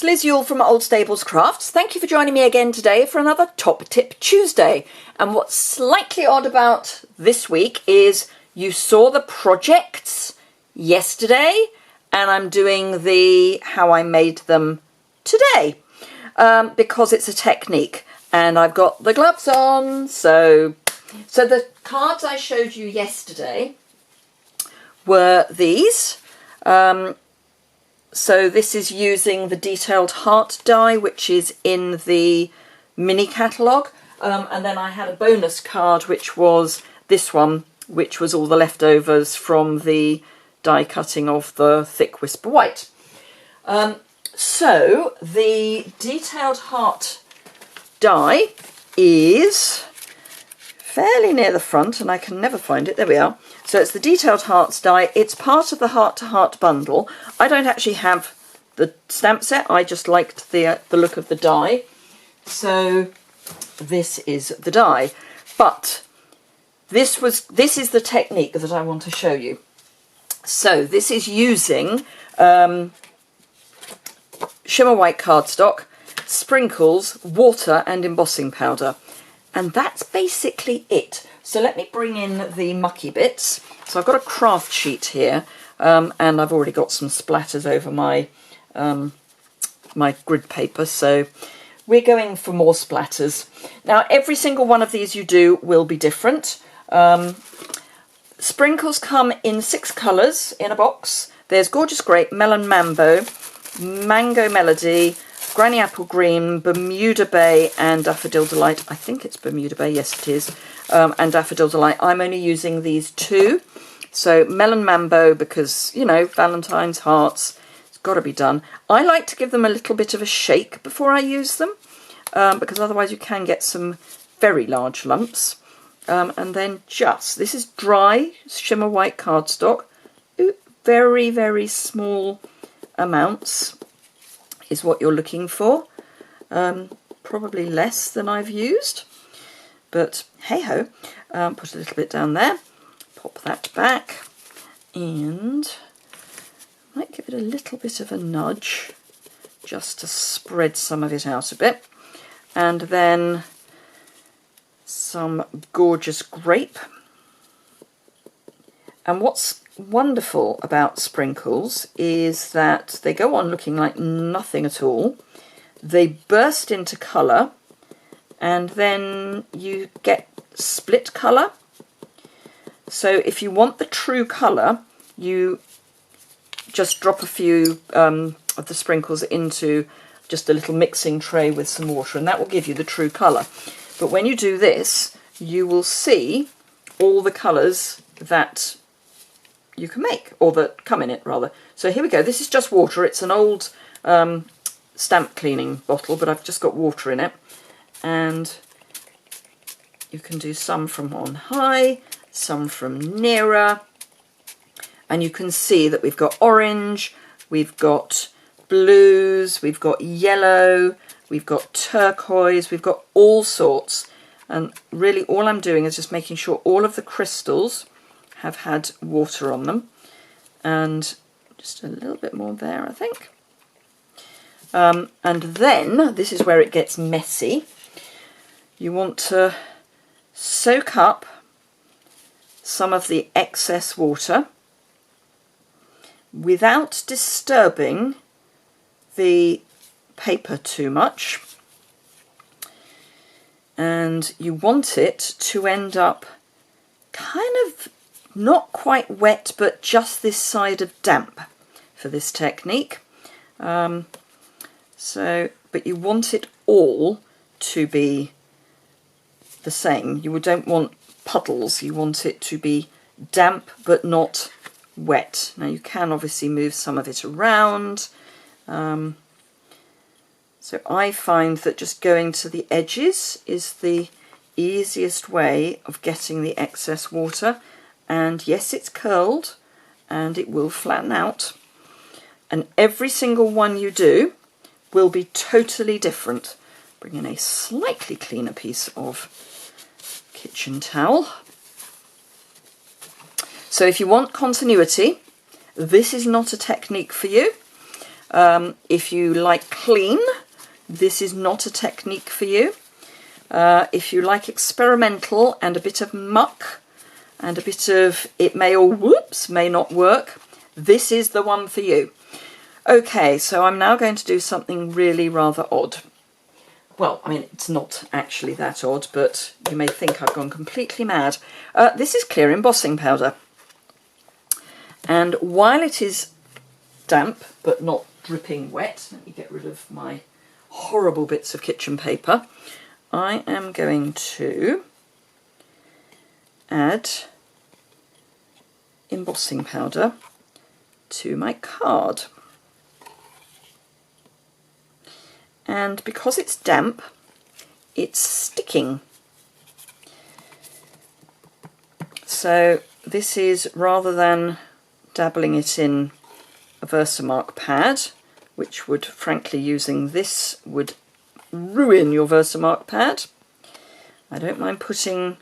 it's Liz Yuille from Old Stables Crafts. Thank you for joining me again today for another Top Tip Tuesday. And what's slightly odd about this week is you saw the projects yesterday and I'm doing the how I made them today because it's a technique and I've got the gloves on. So the cards I showed you yesterday were these. So this is using the detailed heart die, which is in the mini catalogue. And then I had a bonus card, which was this one, which was all the leftovers from the die cutting of the thick Whisper White. So the detailed heart die is fairly near the front, and I can never find it. There we are. So it's the detailed hearts die. It's part of the heart to heart bundle. I don't actually have the stamp set. I just liked the look of the die. So this is the die. But this is the technique that I want to show you. So this is using shimmer white cardstock, sprinkles, water and embossing powder. And that's basically it. So let me bring in the mucky bits. So I've got a craft sheet here, and I've already got some splatters over my my grid paper. So we're going for more splatters. Now every single one of these you do will be different. Sprinkles come in 6 colours in a box. There's Gorgeous Grape, Melon Mambo, Mango Melody, Granny Apple Green, Bermuda Bay and Daffodil Delight. I think it's Bermuda Bay, yes it is, and Daffodil Delight. I'm only using these 2. So Melon Mambo because, you know, Valentine's hearts, it's got to be done. I like to give them a little bit of a shake before I use them because otherwise you can get some very large lumps. And then this is dry shimmer white cardstock. Ooh, very, very small amounts is what you're looking for. Probably less than I've used, but hey ho. Put a little bit down there, pop that back, and I might give it a little bit of a nudge just to spread some of it out a bit. And then some Gorgeous Grape. And what's wonderful about sprinkles is that they go on looking like nothing at all. They burst into colour and then you get split colour. So if you want the true colour, you just drop a few of the sprinkles into just a little mixing tray with some water and that will give you the true colour. But when you do this, you will see all the colours that you can make, or that come in it rather. So here we go. This is just water. It's an old stamp cleaning bottle, but I've just got water in it. And you can do some from on high, some from nearer. And you can see that we've got orange, we've got blues, we've got yellow, we've got turquoise, we've got all sorts. And really all I'm doing is just making sure all of the crystals have had water on them. And just a little bit more there, I think. And then, this is where it gets messy. You want to soak up some of the excess water without disturbing the paper too much. And you want it to end up kind of not quite wet, but just this side of damp for this technique. But you want it all to be the same. You don't want puddles. You want it to be damp but not wet. Now you can obviously move some of it around. So I find that just going to the edges is the easiest way of getting the excess water. And yes, it's curled and it will flatten out. And every single one you do will be totally different. Bring in a slightly cleaner piece of kitchen towel. So if you want continuity, this is not a technique for you. If you like clean, this is not a technique for you. If you like experimental and a bit of muck and a bit of it may or whoops may not work, this is the one for you. Okay, so I'm now going to do something really rather odd. Well, I mean, it's not actually that odd, but you may think I've gone completely mad. This is clear embossing powder. And while it is damp, but not dripping wet, let me get rid of my horrible bits of kitchen paper, I am going to add embossing powder to my card. And because it's damp, it's sticking. So this is, rather than dabbling it in a Versamark pad, which would, frankly, using this would ruin your Versamark pad, I don't mind putting,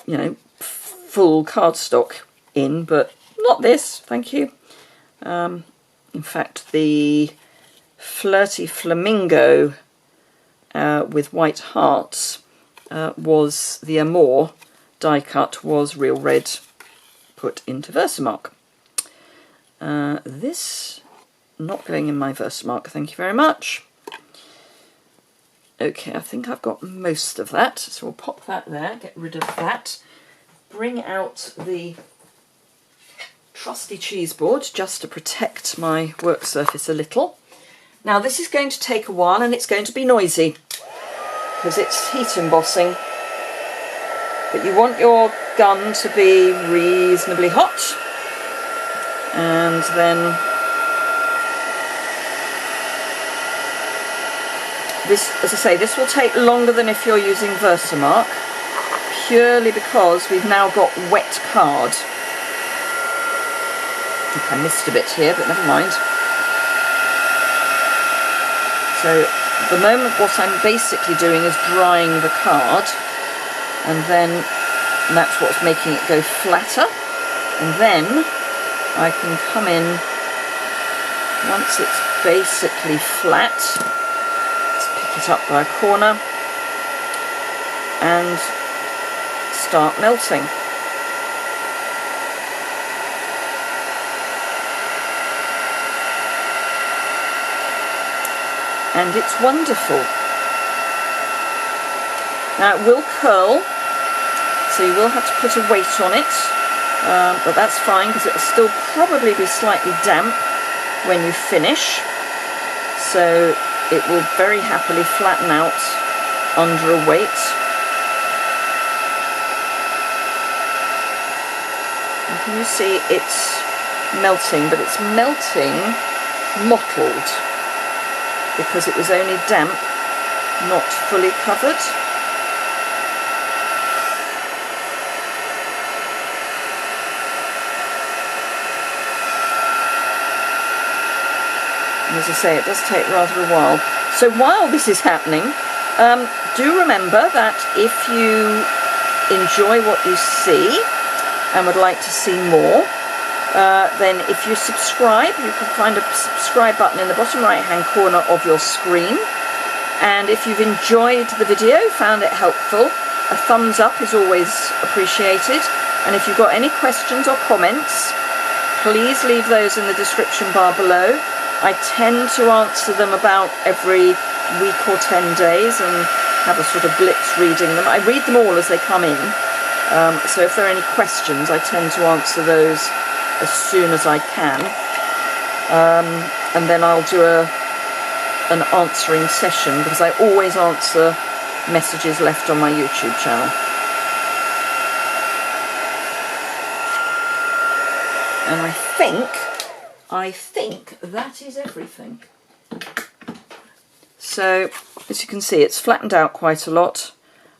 you know, full cardstock in, but not this, thank you. In fact, the Flirty Flamingo with white hearts was the Amour die cut, was real red put into Versamark. This not going in my Versamark, thank you very much. Okay, I think I've got most of that, so we'll pop that there, get rid of that, bring out the trusty cheese board just to protect my work surface a little. Now this is going to take a while and it's going to be noisy because it's heat embossing, but you want your gun to be reasonably hot, and then this, as I say, this will take longer than if you're using Versamark, purely because we've now got wet card. I think I missed a bit here, but never mind. So at the moment what I'm basically doing is drying the card, and that's what's making it go flatter, and then I can come in once it's basically flat, let's pick it up by a corner and start melting. And it's wonderful. Now it will curl, so you will have to put a weight on it, but that's fine because it will still probably be slightly damp when you finish, so it will very happily flatten out under a weight. And can you see it's melting, but it's melting mottled, because it was only damp, not fully covered. And as I say, it does take rather a while. So while this is happening, do remember that if you enjoy what you see and would like to see more, then if you subscribe, you can find a subscribe button in the bottom right hand corner of your screen, and if you've enjoyed the video, found it helpful, a thumbs up is always appreciated, and if you've got any questions or comments, please leave those in the description bar below. I tend to answer them about every week or 10 days and have a sort of blitz reading them. I read them all as they come in, so if there are any questions I tend to answer those as soon as I can, and then I'll do an answering session, because I always answer messages left on my YouTube channel. And I think that is everything. So as you can see, it's flattened out quite a lot.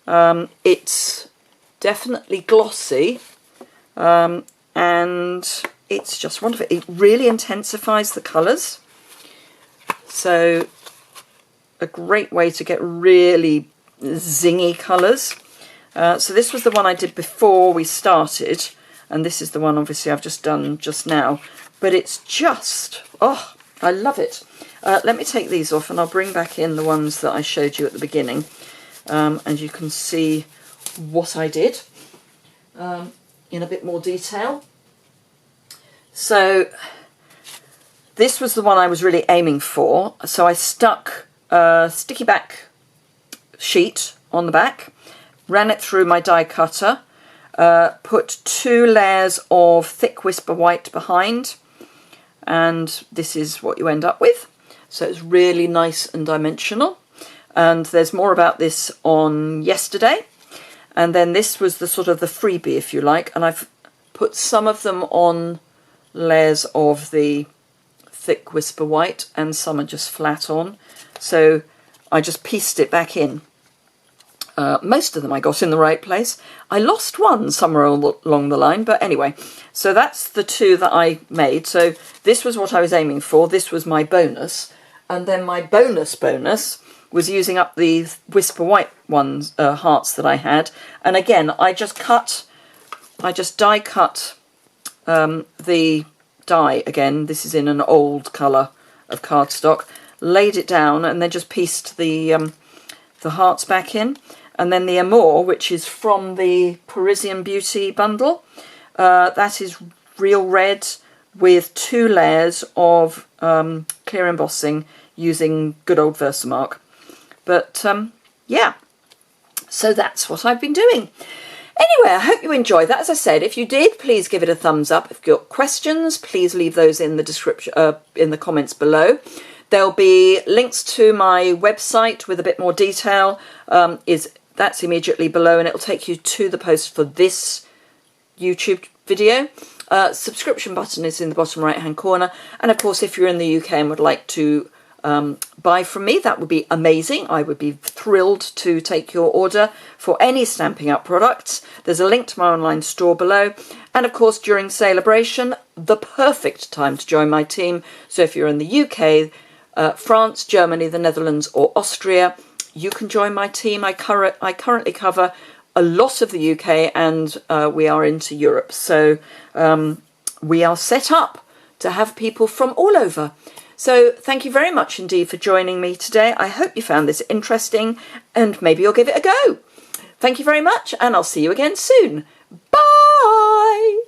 It's definitely glossy, and it's just wonderful. It really intensifies the colours, so a great way to get really zingy colours. So this was the one I did before we started, and this is the one obviously I've just done just now, but it's just, oh, I love it. Let me take these off and I'll bring back in the ones that I showed you at the beginning, and you can see what I did in a bit more detail. So this was the one I was really aiming for. So I stuck a sticky back sheet on the back, ran it through my die cutter, put 2 layers of thick Whisper White behind, and this is what you end up with. So it's really nice and dimensional, and there's more about this on yesterday. And then this was the sort of the freebie, if you like, and I've put some of them on layers of the thick Whisper White and some are just flat on. So I just pieced it back in. Most of them I got in the right place. I lost one somewhere along the line, but anyway, so that's the 2 that I made. So this was what I was aiming for. This was my bonus, and then my bonus was using up the Whisper White ones, hearts that I had. And again, I just die cut the die again. This is in an old colour of cardstock. Laid it down and then just pieced the hearts back in. And then the Amour, which is from the Parisian Beauty bundle, that is real red with 2 layers of clear embossing using good old Versamark. But yeah, so that's what I've been doing. Anyway, I hope you enjoyed that. As I said, if you did, please give it a thumbs up. If you've got questions, please leave those in the description, in the comments below. There'll be links to my website with a bit more detail. That's immediately below, and it'll take you to the post for this YouTube video. Subscription button is in the bottom right hand corner, and of course if you're in the UK and would like to buy from me, that would be amazing. I would be thrilled to take your order for any Stampin' Up products. There's a link to my online store below, and of course during Celebration, the perfect time to join my team. So if you're in the UK, France, Germany, the Netherlands or Austria, you can join my team. I currently cover a lot of the UK, and we are into Europe. So we are set up to have people from all over. So thank you very much indeed for joining me today. I hope you found this interesting, and maybe you'll give it a go. Thank you very much, and I'll see you again soon. Bye!